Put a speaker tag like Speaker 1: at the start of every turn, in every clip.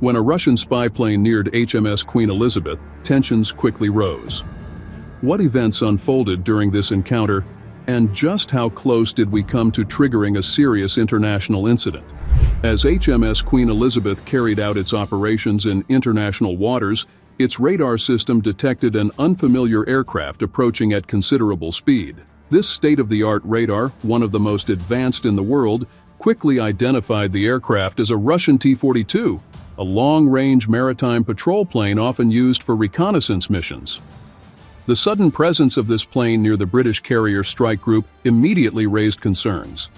Speaker 1: When a Russian spy plane neared HMS Queen Elizabeth, tensions quickly rose. What events unfolded during this encounter, and just how close did we come to triggering a serious international incident? As HMS Queen Elizabeth carried out its operations in international waters, its radar system detected an unfamiliar aircraft approaching at considerable speed. This state-of-the-art radar, one of the most advanced in the world, quickly identified the aircraft as a Russian T-42, a long-range maritime patrol plane often used for reconnaissance missions. The sudden presence of this plane near the British carrier strike group immediately raised concerns.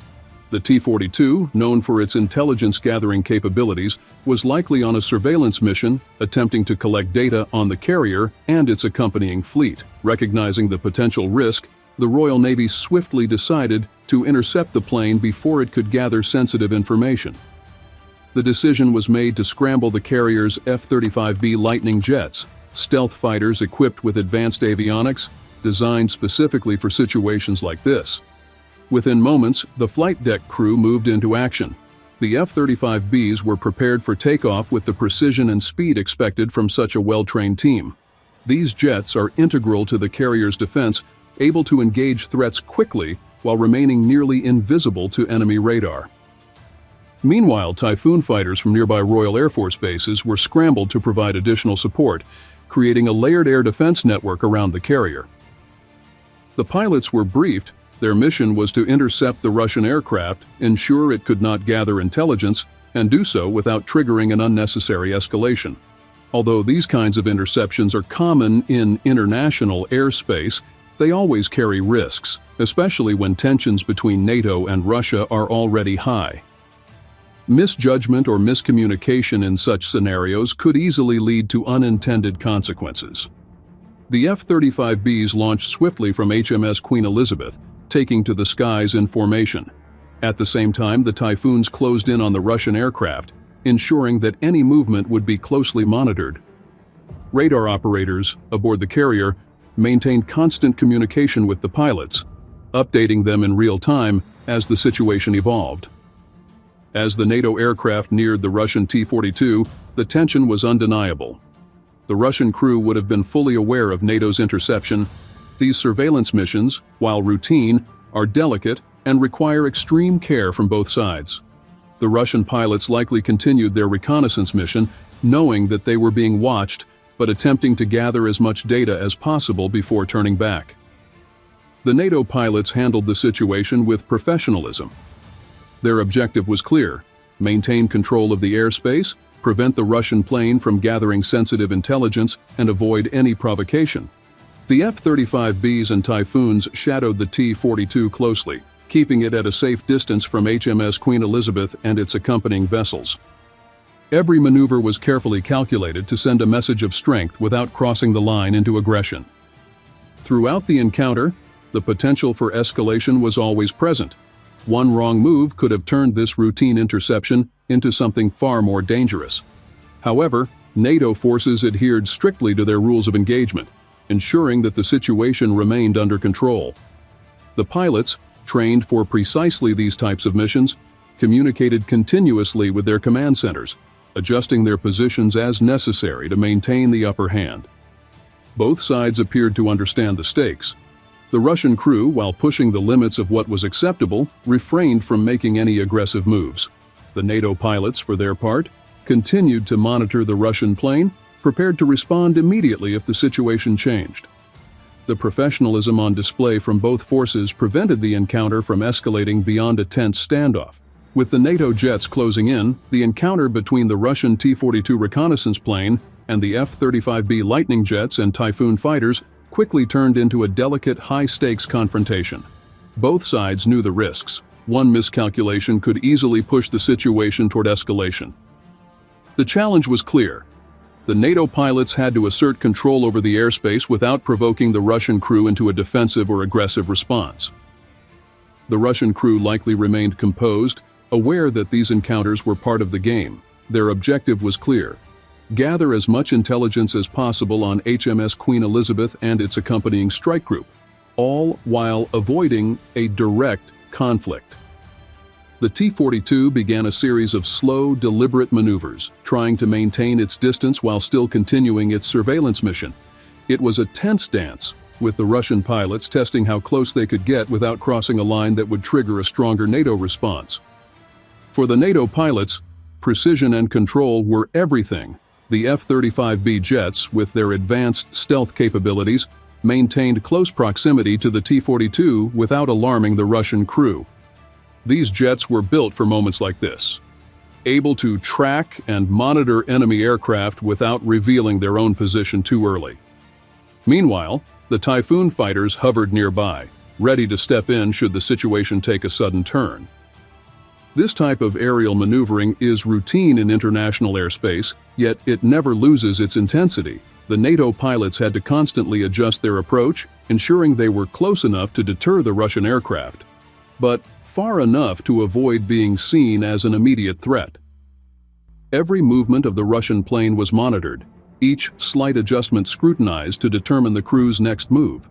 Speaker 1: The T-42, known for its intelligence-gathering capabilities, was likely on a surveillance mission, attempting to collect data on the carrier and its accompanying fleet. Recognizing the potential risk, the Royal Navy swiftly decided to intercept the plane before it could gather sensitive information. The decision was made to scramble the carrier's F-35B Lightning jets, stealth fighters equipped with advanced avionics, designed specifically for situations like this. Within moments, the flight deck crew moved into action. The F-35Bs were prepared for takeoff with the precision and speed expected from such a well-trained team. These jets are integral to the carrier's defense, able to engage threats quickly while remaining nearly invisible to enemy radar. Meanwhile, Typhoon fighters from nearby Royal Air Force bases were scrambled to provide additional support, creating a layered air defense network around the carrier. The pilots were briefed. Their mission was to intercept the Russian aircraft, ensure it could not gather intelligence, and do so without triggering an unnecessary escalation. Although these kinds of interceptions are common in international airspace, they always carry risks, especially when tensions between NATO and Russia are already high. Misjudgment or miscommunication in such scenarios could easily lead to unintended consequences. The F-35Bs launched swiftly from HMS Queen Elizabeth, taking to the skies in formation. At the same time, the Typhoons closed in on the Russian aircraft, ensuring that any movement would be closely monitored. Radar operators aboard the carrier maintained constant communication with the pilots, updating them in real time as the situation evolved. As the NATO aircraft neared the Russian T-42, the tension was undeniable. The Russian crew would have been fully aware of NATO's interception. These surveillance missions, while routine, are delicate and require extreme care from both sides. The Russian pilots likely continued their reconnaissance mission, knowing that they were being watched, but attempting to gather as much data as possible before turning back. The NATO pilots handled the situation with professionalism. Their objective was clear: maintain control of the airspace, prevent the Russian plane from gathering sensitive intelligence, and avoid any provocation. The F-35Bs and Typhoons shadowed the T-42 closely, keeping it at a safe distance from HMS Queen Elizabeth and its accompanying vessels. Every maneuver was carefully calculated to send a message of strength without crossing the line into aggression. Throughout the encounter, the potential for escalation was always present. One wrong move could have turned this routine interception into something far more dangerous. However, NATO forces adhered strictly to their rules of engagement, ensuring that the situation remained under control. The pilots, trained for precisely these types of missions, communicated continuously with their command centers, adjusting their positions as necessary to maintain the upper hand. Both sides appeared to understand the stakes. The Russian crew, while pushing the limits of what was acceptable, refrained from making any aggressive moves. The NATO pilots, for their part, continued to monitor the Russian plane, prepared to respond immediately if the situation changed. The professionalism on display from both forces prevented the encounter from escalating beyond a tense standoff. With the NATO jets closing in, the encounter between the Russian T-42 reconnaissance plane and the F-35B Lightning jets and Typhoon fighters quickly turned into a delicate, high-stakes confrontation. Both sides knew the risks. One miscalculation could easily push the situation toward escalation. The challenge was clear. The NATO pilots had to assert control over the airspace without provoking the Russian crew into a defensive or aggressive response. The Russian crew likely remained composed, aware that these encounters were part of the game. Their objective was clear: gather as much intelligence as possible on HMS Queen Elizabeth and its accompanying strike group, all while avoiding a direct conflict. The T-42 began a series of slow, deliberate maneuvers, trying to maintain its distance while still continuing its surveillance mission. It was a tense dance, with the Russian pilots testing how close they could get without crossing a line that would trigger a stronger NATO response. For the NATO pilots, precision and control were everything. The F-35B jets, with their advanced stealth capabilities, maintained close proximity to the T-42 without alarming the Russian crew. These jets were built for moments like this, able to track and monitor enemy aircraft without revealing their own position too early. Meanwhile, the Typhoon fighters hovered nearby, ready to step in should the situation take a sudden turn. This type of aerial maneuvering is routine in international airspace, yet it never loses its intensity. The NATO pilots had to constantly adjust their approach, ensuring they were close enough to deter the Russian aircraft, but far enough to avoid being seen as an immediate threat. Every movement of the Russian plane was monitored, each slight adjustment scrutinized to determine the crew's next move.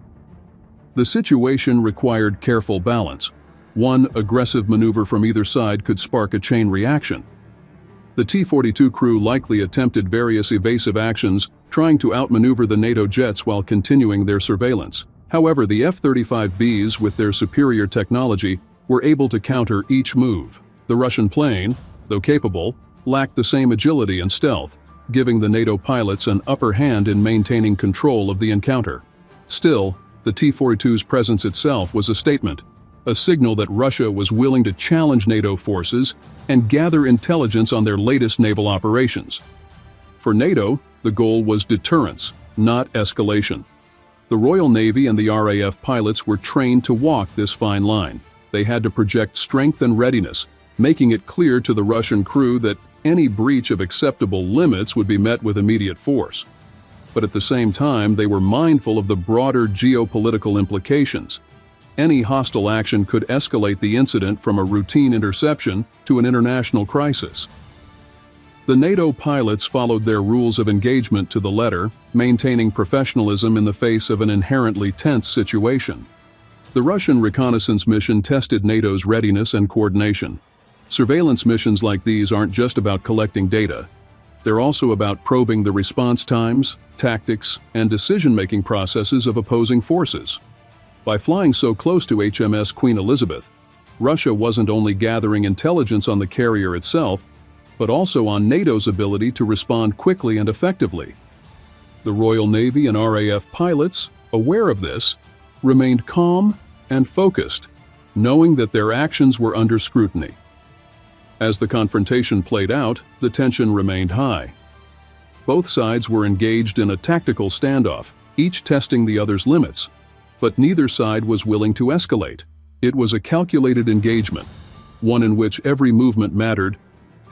Speaker 1: The situation required careful balance. One aggressive maneuver from either side could spark a chain reaction. The T-42 crew likely attempted various evasive actions, trying to outmaneuver the NATO jets while continuing their surveillance. However, the F-35Bs, with their superior technology, were able to counter each move. The Russian plane, though capable, lacked the same agility and stealth, giving the NATO pilots an upper hand in maintaining control of the encounter. Still, the T-42's presence itself was a statement, a signal that Russia was willing to challenge NATO forces and gather intelligence on their latest naval operations. For NATO, the goal was deterrence, not escalation. The Royal Navy and the RAF pilots were trained to walk this fine line. They had to project strength and readiness, making it clear to the Russian crew that any breach of acceptable limits would be met with immediate force. But at the same time, they were mindful of the broader geopolitical implications. Any hostile action could escalate the incident from a routine interception to an international crisis. The NATO pilots followed their rules of engagement to the letter, maintaining professionalism in the face of an inherently tense situation. The Russian reconnaissance mission tested NATO's readiness and coordination. Surveillance missions like these aren't just about collecting data. They're also about probing the response times, tactics, and decision-making processes of opposing forces. By flying so close to HMS Queen Elizabeth, Russia wasn't only gathering intelligence on the carrier itself, but also on NATO's ability to respond quickly and effectively. The Royal Navy and RAF pilots, aware of this, remained calm and focused, knowing that their actions were under scrutiny. As the confrontation played out, the tension remained high. Both sides were engaged in a tactical standoff, each testing the other's limits, but neither side was willing to escalate. It was a calculated engagement, one in which every movement mattered,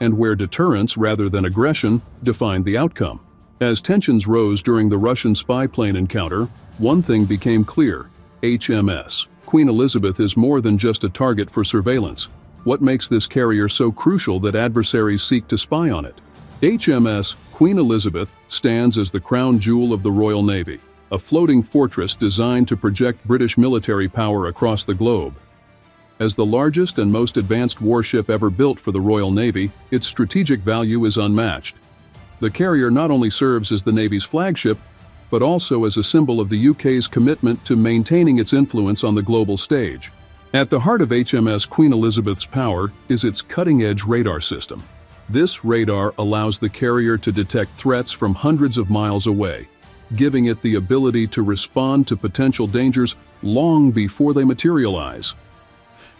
Speaker 1: and where deterrence rather than aggression defined the outcome. As tensions rose during the Russian spy plane encounter, one thing became clear: HMS Queen Elizabeth is more than just a target for surveillance. What makes this carrier so crucial that adversaries seek to spy on it? HMS Queen Elizabeth stands as the crown jewel of the Royal Navy, a floating fortress designed to project British military power across the globe. As the largest and most advanced warship ever built for the Royal Navy, its strategic value is unmatched. The carrier not only serves as the Navy's flagship, but also as a symbol of the UK's commitment to maintaining its influence on the global stage. At the heart of HMS Queen Elizabeth's power is its cutting-edge radar system. This radar allows the carrier to detect threats from hundreds of miles away, giving it the ability to respond to potential dangers long before they materialize.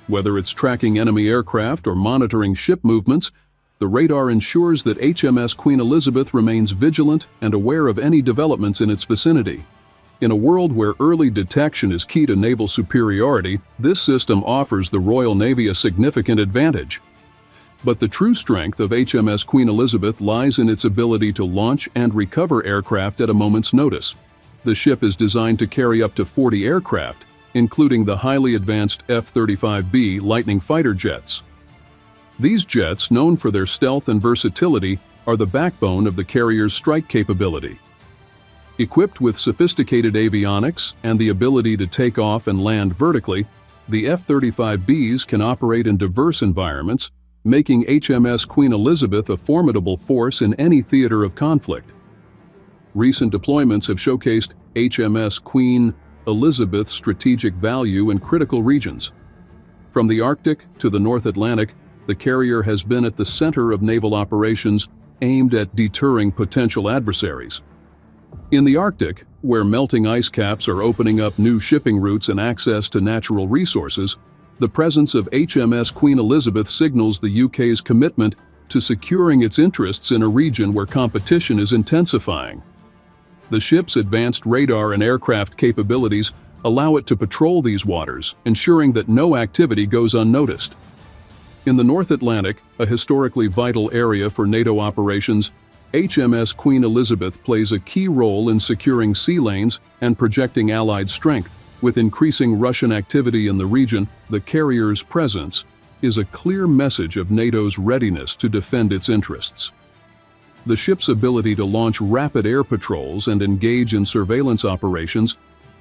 Speaker 1: Whether it's tracking enemy aircraft or monitoring ship movements, the radar ensures that HMS Queen Elizabeth remains vigilant and aware of any developments in its vicinity. In a world where early detection is key to naval superiority, this system offers the Royal Navy a significant advantage. But the true strength of HMS Queen Elizabeth lies in its ability to launch and recover aircraft at a moment's notice. The ship is designed to carry up to 40 aircraft, including the highly advanced F-35B Lightning fighter jets. These jets, known for their stealth and versatility, are the backbone of the carrier's strike capability. Equipped with sophisticated avionics and the ability to take off and land vertically, The F-35Bs can operate in diverse environments, making HMS Queen Elizabeth a formidable force in any theater of conflict. Recent deployments have showcased HMS Queen Elizabeth's strategic value in critical regions. From the Arctic to the North Atlantic, the carrier has been at the center of naval operations aimed at deterring potential adversaries. In the Arctic, where melting ice caps are opening up new shipping routes and access to natural resources, the presence of HMS Queen Elizabeth signals the UK's commitment to securing its interests in a region where competition is intensifying. The ship's advanced radar and aircraft capabilities allow it to patrol these waters, ensuring that no activity goes unnoticed. In the North Atlantic, a historically vital area for NATO operations, HMS Queen Elizabeth plays a key role in securing sea lanes and projecting Allied strength. With increasing Russian activity in the region, the carrier's presence is a clear message of NATO's readiness to defend its interests. The ship's ability to launch rapid air patrols and engage in surveillance operations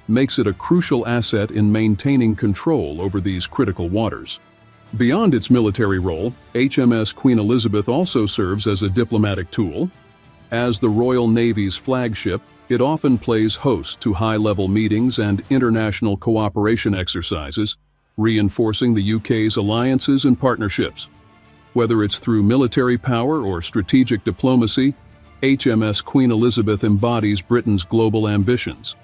Speaker 1: makes it a crucial asset in maintaining control over these critical waters. Beyond its military role, HMS Queen Elizabeth also serves as a diplomatic tool. As the Royal Navy's flagship, it often plays host to high-level meetings and international cooperation exercises, reinforcing the UK's alliances and partnerships. Whether it's through military power or strategic diplomacy, HMS Queen Elizabeth embodies Britain's global ambitions.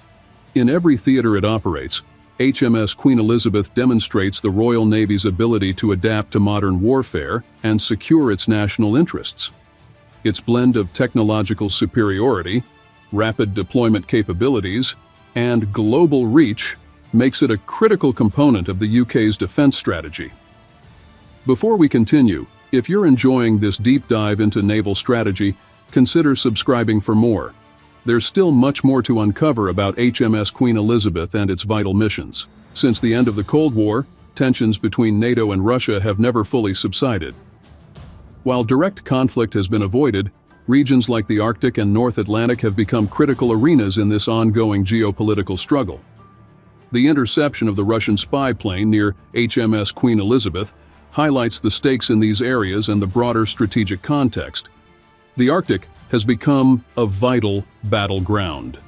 Speaker 1: In every theater it operates, HMS Queen Elizabeth demonstrates the Royal Navy's ability to adapt to modern warfare and secure its national interests. Its blend of technological superiority, rapid deployment capabilities, and global reach makes it a critical component of the UK's defense strategy. Before we continue, if you're enjoying this deep dive into naval strategy, consider subscribing for more. There's still much more to uncover about HMS Queen Elizabeth and its vital missions. Since the end of the Cold War, tensions between NATO and Russia have never fully subsided. While direct conflict has been avoided, regions like the Arctic and North Atlantic have become critical arenas in this ongoing geopolitical struggle. The interception of the Russian spy plane near HMS Queen Elizabeth highlights the stakes in these areas and the broader strategic context. The Arctic has become a vital battleground.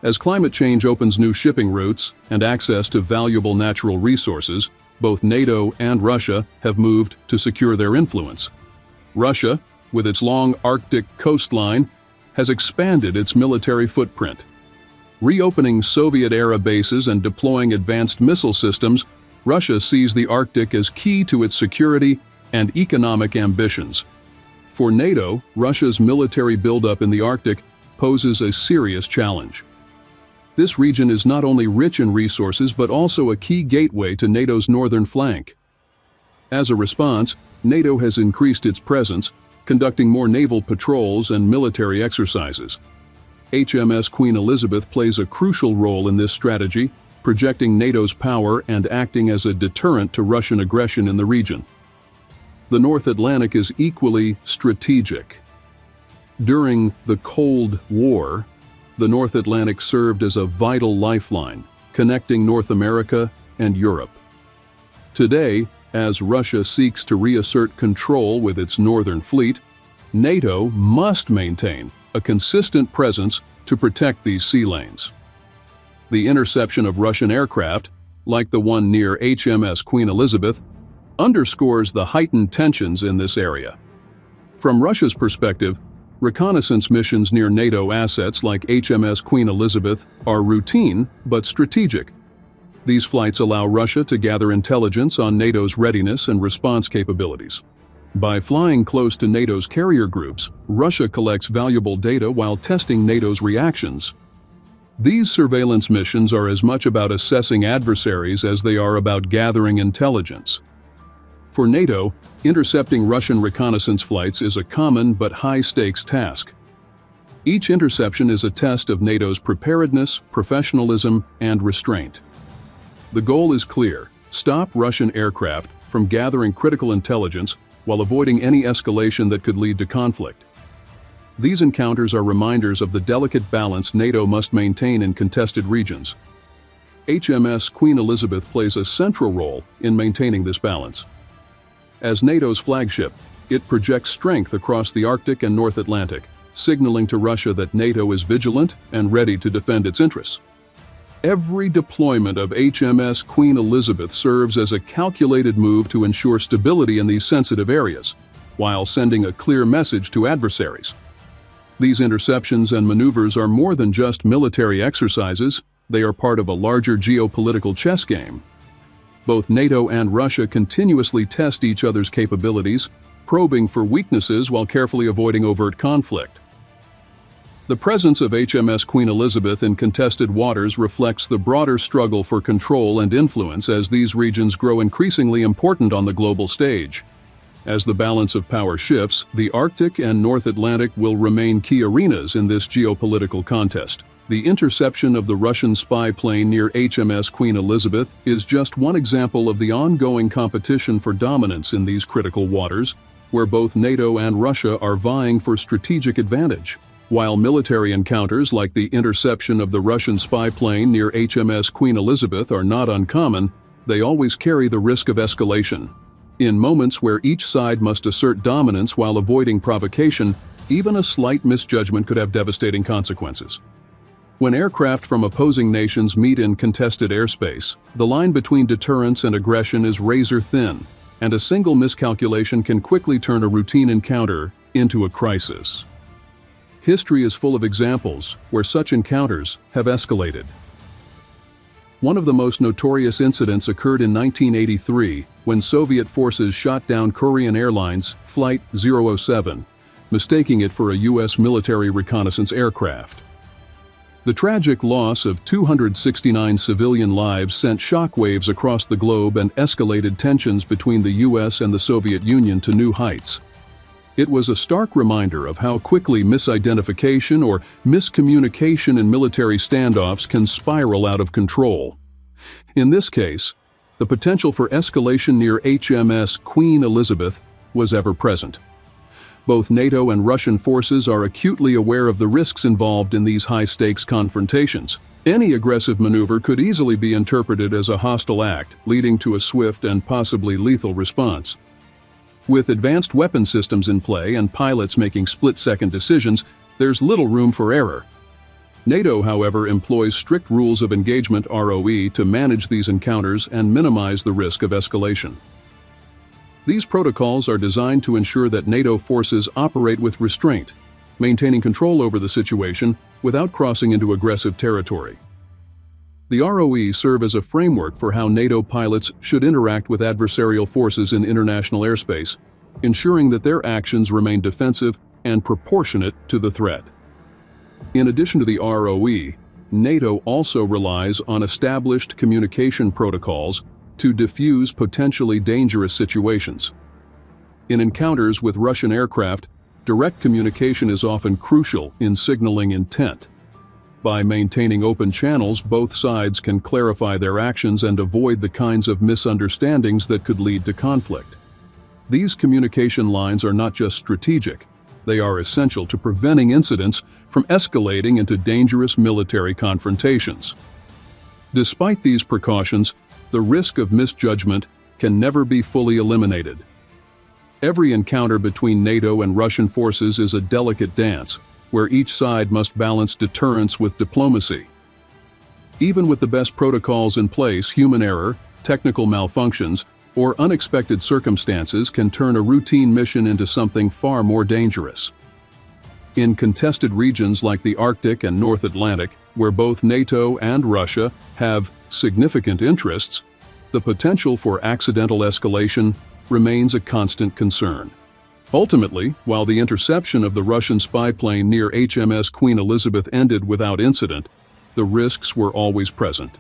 Speaker 1: As climate change opens new shipping routes and access to valuable natural resources, both NATO and Russia have moved to secure their influence. Russia, with its long Arctic coastline, has expanded its military footprint. Reopening Soviet-era bases and deploying advanced missile systems, Russia sees the Arctic as key to its security and economic ambitions. For NATO, Russia's military buildup in the Arctic poses a serious challenge. This region is not only rich in resources but also a key gateway to NATO's northern flank. As a response, NATO has increased its presence, conducting more naval patrols and military exercises. HMS Queen Elizabeth plays a crucial role in this strategy, projecting NATO's power and acting as a deterrent to Russian aggression in the region. The North Atlantic is equally strategic. During the Cold War, the North Atlantic served as a vital lifeline, connecting North America and Europe. Today, as Russia seeks to reassert control with its northern fleet, NATO must maintain a consistent presence to protect these sea lanes. The interception of Russian aircraft, like the one near HMS Queen Elizabeth, underscores the heightened tensions in this area. From Russia's perspective, reconnaissance missions near NATO assets like HMS Queen Elizabeth are routine but strategic. These flights allow Russia to gather intelligence on NATO's readiness and response capabilities. By flying close to NATO's carrier groups, Russia collects valuable data while testing NATO's reactions. These surveillance missions are as much about assessing adversaries as they are about gathering intelligence. For NATO, intercepting Russian reconnaissance flights is a common but high-stakes task. Each interception is a test of NATO's preparedness, professionalism, and restraint. The goal is clear: stop Russian aircraft from gathering critical intelligence while avoiding any escalation that could lead to conflict. These encounters are reminders of the delicate balance NATO must maintain in contested regions. HMS Queen Elizabeth plays a central role in maintaining this balance. As NATO's flagship, it projects strength across the Arctic and North Atlantic, signaling to Russia that NATO is vigilant and ready to defend its interests. Every deployment of HMS Queen Elizabeth serves as a calculated move to ensure stability in these sensitive areas, while sending a clear message to adversaries. These interceptions and maneuvers are more than just military exercises, they are part of a larger geopolitical chess game. Both NATO and Russia continuously test each other's capabilities, probing for weaknesses while carefully avoiding overt conflict. The presence of HMS Queen Elizabeth in contested waters reflects the broader struggle for control and influence as these regions grow increasingly important on the global stage. As the balance of power shifts, the Arctic and North Atlantic will remain key arenas in this geopolitical contest. The interception of the Russian spy plane near HMS Queen Elizabeth is just one example of the ongoing competition for dominance in these critical waters, where both NATO and Russia are vying for strategic advantage. While military encounters like the interception of the Russian spy plane near HMS Queen Elizabeth are not uncommon, they always carry the risk of escalation. In moments where each side must assert dominance while avoiding provocation, even a slight misjudgment could have devastating consequences. When aircraft from opposing nations meet in contested airspace, the line between deterrence and aggression is razor thin, and a single miscalculation can quickly turn a routine encounter into a crisis. History is full of examples where such encounters have escalated. One of the most notorious incidents occurred in 1983 when Soviet forces shot down Korean Airlines Flight 007, mistaking it for a U.S. military reconnaissance aircraft. The tragic loss of 269 civilian lives sent shockwaves across the globe and escalated tensions between the U.S. and the Soviet Union to new heights. It was a stark reminder of how quickly misidentification or miscommunication in military standoffs can spiral out of control. In this case, the potential for escalation near HMS Queen Elizabeth was ever present. Both NATO and Russian forces are acutely aware of the risks involved in these high-stakes confrontations. Any aggressive maneuver could easily be interpreted as a hostile act, leading to a swift and possibly lethal response. With advanced weapon systems in play and pilots making split-second decisions, there's little room for error. NATO, however, employs strict rules of engagement (ROE) to manage these encounters and minimize the risk of escalation. These protocols are designed to ensure that NATO forces operate with restraint, maintaining control over the situation without crossing into aggressive territory. The ROE serve as a framework for how NATO pilots should interact with adversarial forces in international airspace, ensuring that their actions remain defensive and proportionate to the threat. In addition to the ROE, NATO also relies on established communication protocols to defuse potentially dangerous situations. In encounters with Russian aircraft, direct communication is often crucial in signaling intent. By maintaining open channels, both sides can clarify their actions and avoid the kinds of misunderstandings that could lead to conflict. These communication lines are not just strategic, they are essential to preventing incidents from escalating into dangerous military confrontations. Despite these precautions, the risk of misjudgment can never be fully eliminated. Every encounter between NATO and Russian forces is a delicate dance, where each side must balance deterrence with diplomacy. Even with the best protocols in place, human error, technical malfunctions, or unexpected circumstances can turn a routine mission into something far more dangerous. In contested regions like the Arctic and North Atlantic, where both NATO and Russia have significant interests, the potential for accidental escalation remains a constant concern. Ultimately, while the interception of the Russian spy plane near HMS Queen Elizabeth ended without incident, the risks were always present.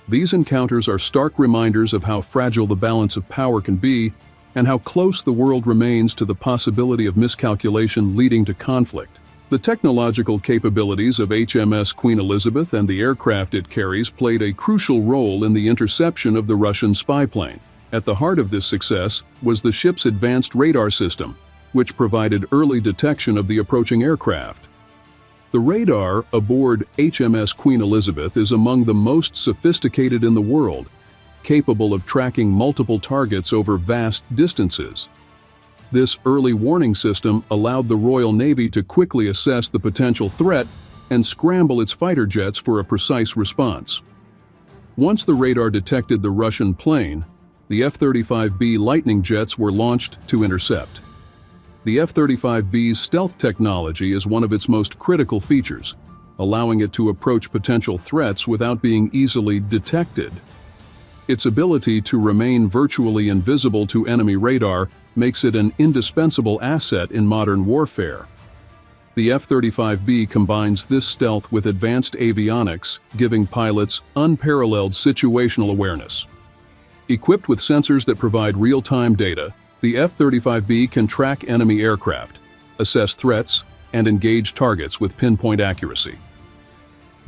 Speaker 1: These encounters are stark reminders of how fragile the balance of power can be and how close the world remains to the possibility of miscalculation leading to conflict. The technological capabilities of HMS Queen Elizabeth and the aircraft it carries played a crucial role in the interception of the Russian spy plane. At the heart of this success was the ship's advanced radar system, which provided early detection of the approaching aircraft. The radar aboard HMS Queen Elizabeth is among the most sophisticated in the world, capable of tracking multiple targets over vast distances. This early warning system allowed the Royal Navy to quickly assess the potential threat and scramble its fighter jets for a precise response. Once the radar detected the Russian plane, the F-35B Lightning jets were launched to intercept. The F-35B's stealth technology is one of its most critical features, allowing it to approach potential threats without being easily detected. Its ability to remain virtually invisible to enemy radar makes it an indispensable asset in modern warfare. The F-35B combines this stealth with advanced avionics, giving pilots unparalleled situational awareness. Equipped with sensors that provide real-time data, the F-35B can track enemy aircraft, assess threats, and engage targets with pinpoint accuracy.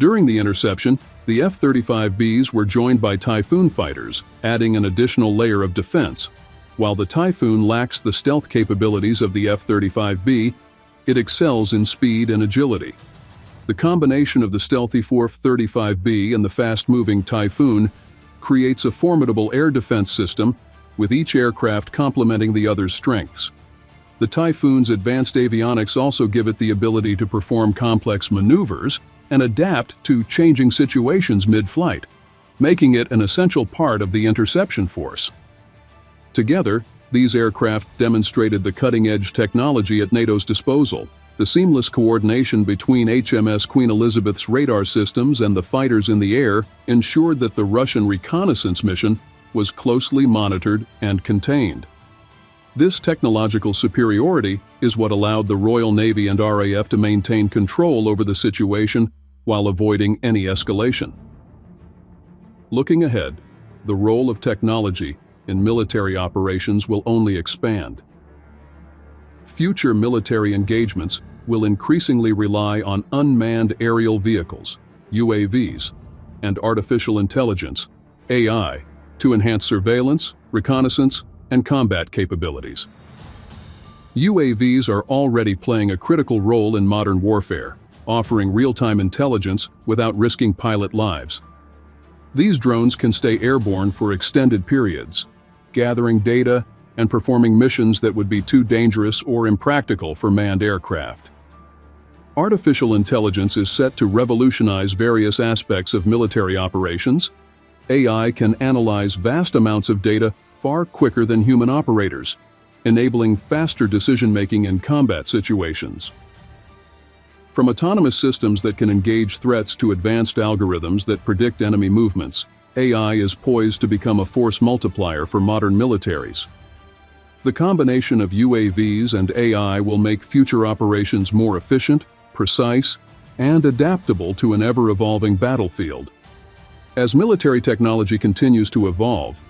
Speaker 1: During the interception, the F-35Bs were joined by Typhoon fighters, adding an additional layer of defense. While the Typhoon lacks the stealth capabilities of the F-35B, it excels in speed and agility. The combination of the stealthy F-35B and the fast-moving Typhoon creates a formidable air defense system, with each aircraft complementing the other's strengths. The Typhoon's advanced avionics also give it the ability to perform complex maneuvers and adapt to changing situations mid-flight, making it an essential part of the interception force. Together, these aircraft demonstrated the cutting-edge technology at NATO's disposal. The seamless coordination between HMS Queen Elizabeth's radar systems and the fighters in the air ensured that the Russian reconnaissance mission was closely monitored and contained. This technological superiority is what allowed the Royal Navy and RAF to maintain control over the situation while avoiding any escalation. Looking ahead, the role of technology in military operations will only expand. Future military engagements will increasingly rely on unmanned aerial vehicles, UAVs, and artificial intelligence, AI, to enhance surveillance, reconnaissance, and combat capabilities. UAVs are already playing a critical role in modern warfare, offering real-time intelligence without risking pilot lives. These drones can stay airborne for extended periods, gathering data and performing missions that would be too dangerous or impractical for manned aircraft. Artificial intelligence is set to revolutionize various aspects of military operations. AI can analyze vast amounts of data far quicker than human operators, enabling faster decision-making in combat situations. From autonomous systems that can engage threats to advanced algorithms that predict enemy movements, AI is poised to become a force multiplier for modern militaries. The combination of UAVs and AI will make future operations more efficient, precise, and adaptable to an ever-evolving battlefield. As military technology continues to evolve,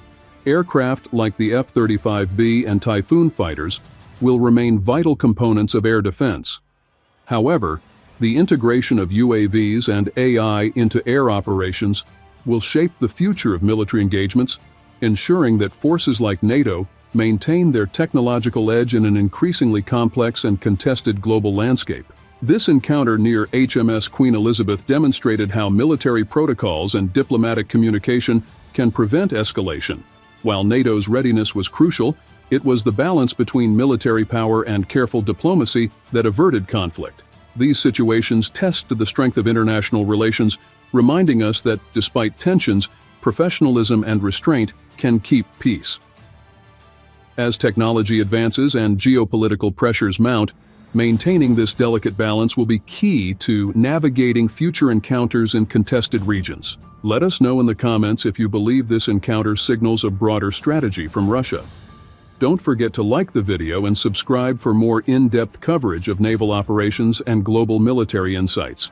Speaker 1: aircraft like the F-35B and Typhoon fighters will remain vital components of air defense. However, the integration of UAVs and AI into air operations will shape the future of military engagements, ensuring that forces like NATO maintain their technological edge in an increasingly complex and contested global landscape. This encounter near HMS Queen Elizabeth demonstrated how military protocols and diplomatic communication can prevent escalation. While NATO's readiness was crucial, it was the balance between military power and careful diplomacy that averted conflict. These situations tested the strength of international relations, reminding us that, despite tensions, professionalism and restraint can keep peace. As technology advances and geopolitical pressures mount, maintaining this delicate balance will be key to navigating future encounters in contested regions. Let us know in the comments if you believe this encounter signals a broader strategy from Russia. Don't forget to like the video and subscribe for more in-depth coverage of naval operations and global military insights.